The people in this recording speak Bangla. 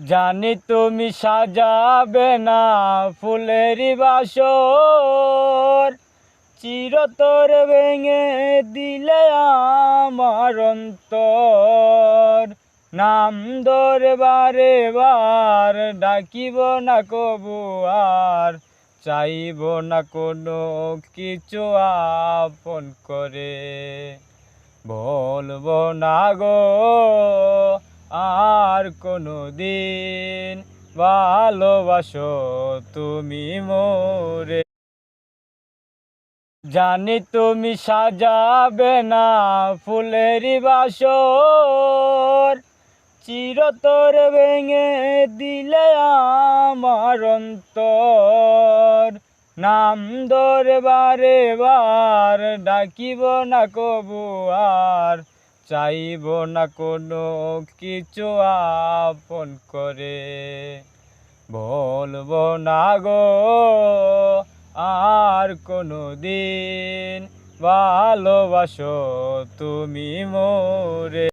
জানি তুমি সাজাবে না ফুলেরই বাসর, চিরতর ভেঙে দিলে আমার অন্তর। নাম ধরে বারে বার ডাকিব না কবু আর, চাইব না কোনো কিছু আপন করে। বলবো না গো আর কোনো দিন, ভালোবাসো তুমি মোরে। জানি তুমি সাজাবে না ফুলেরই বাসর, চিরতর ভেঙে দিলে আমার অন্তর। নাম ধরে বারে বার ডাকিব না কবু আর, চাইব না কোনো কিছু আপন করে। বলবো না গো আর কোনো দিন, ভালোবাসো তুমি মোরে।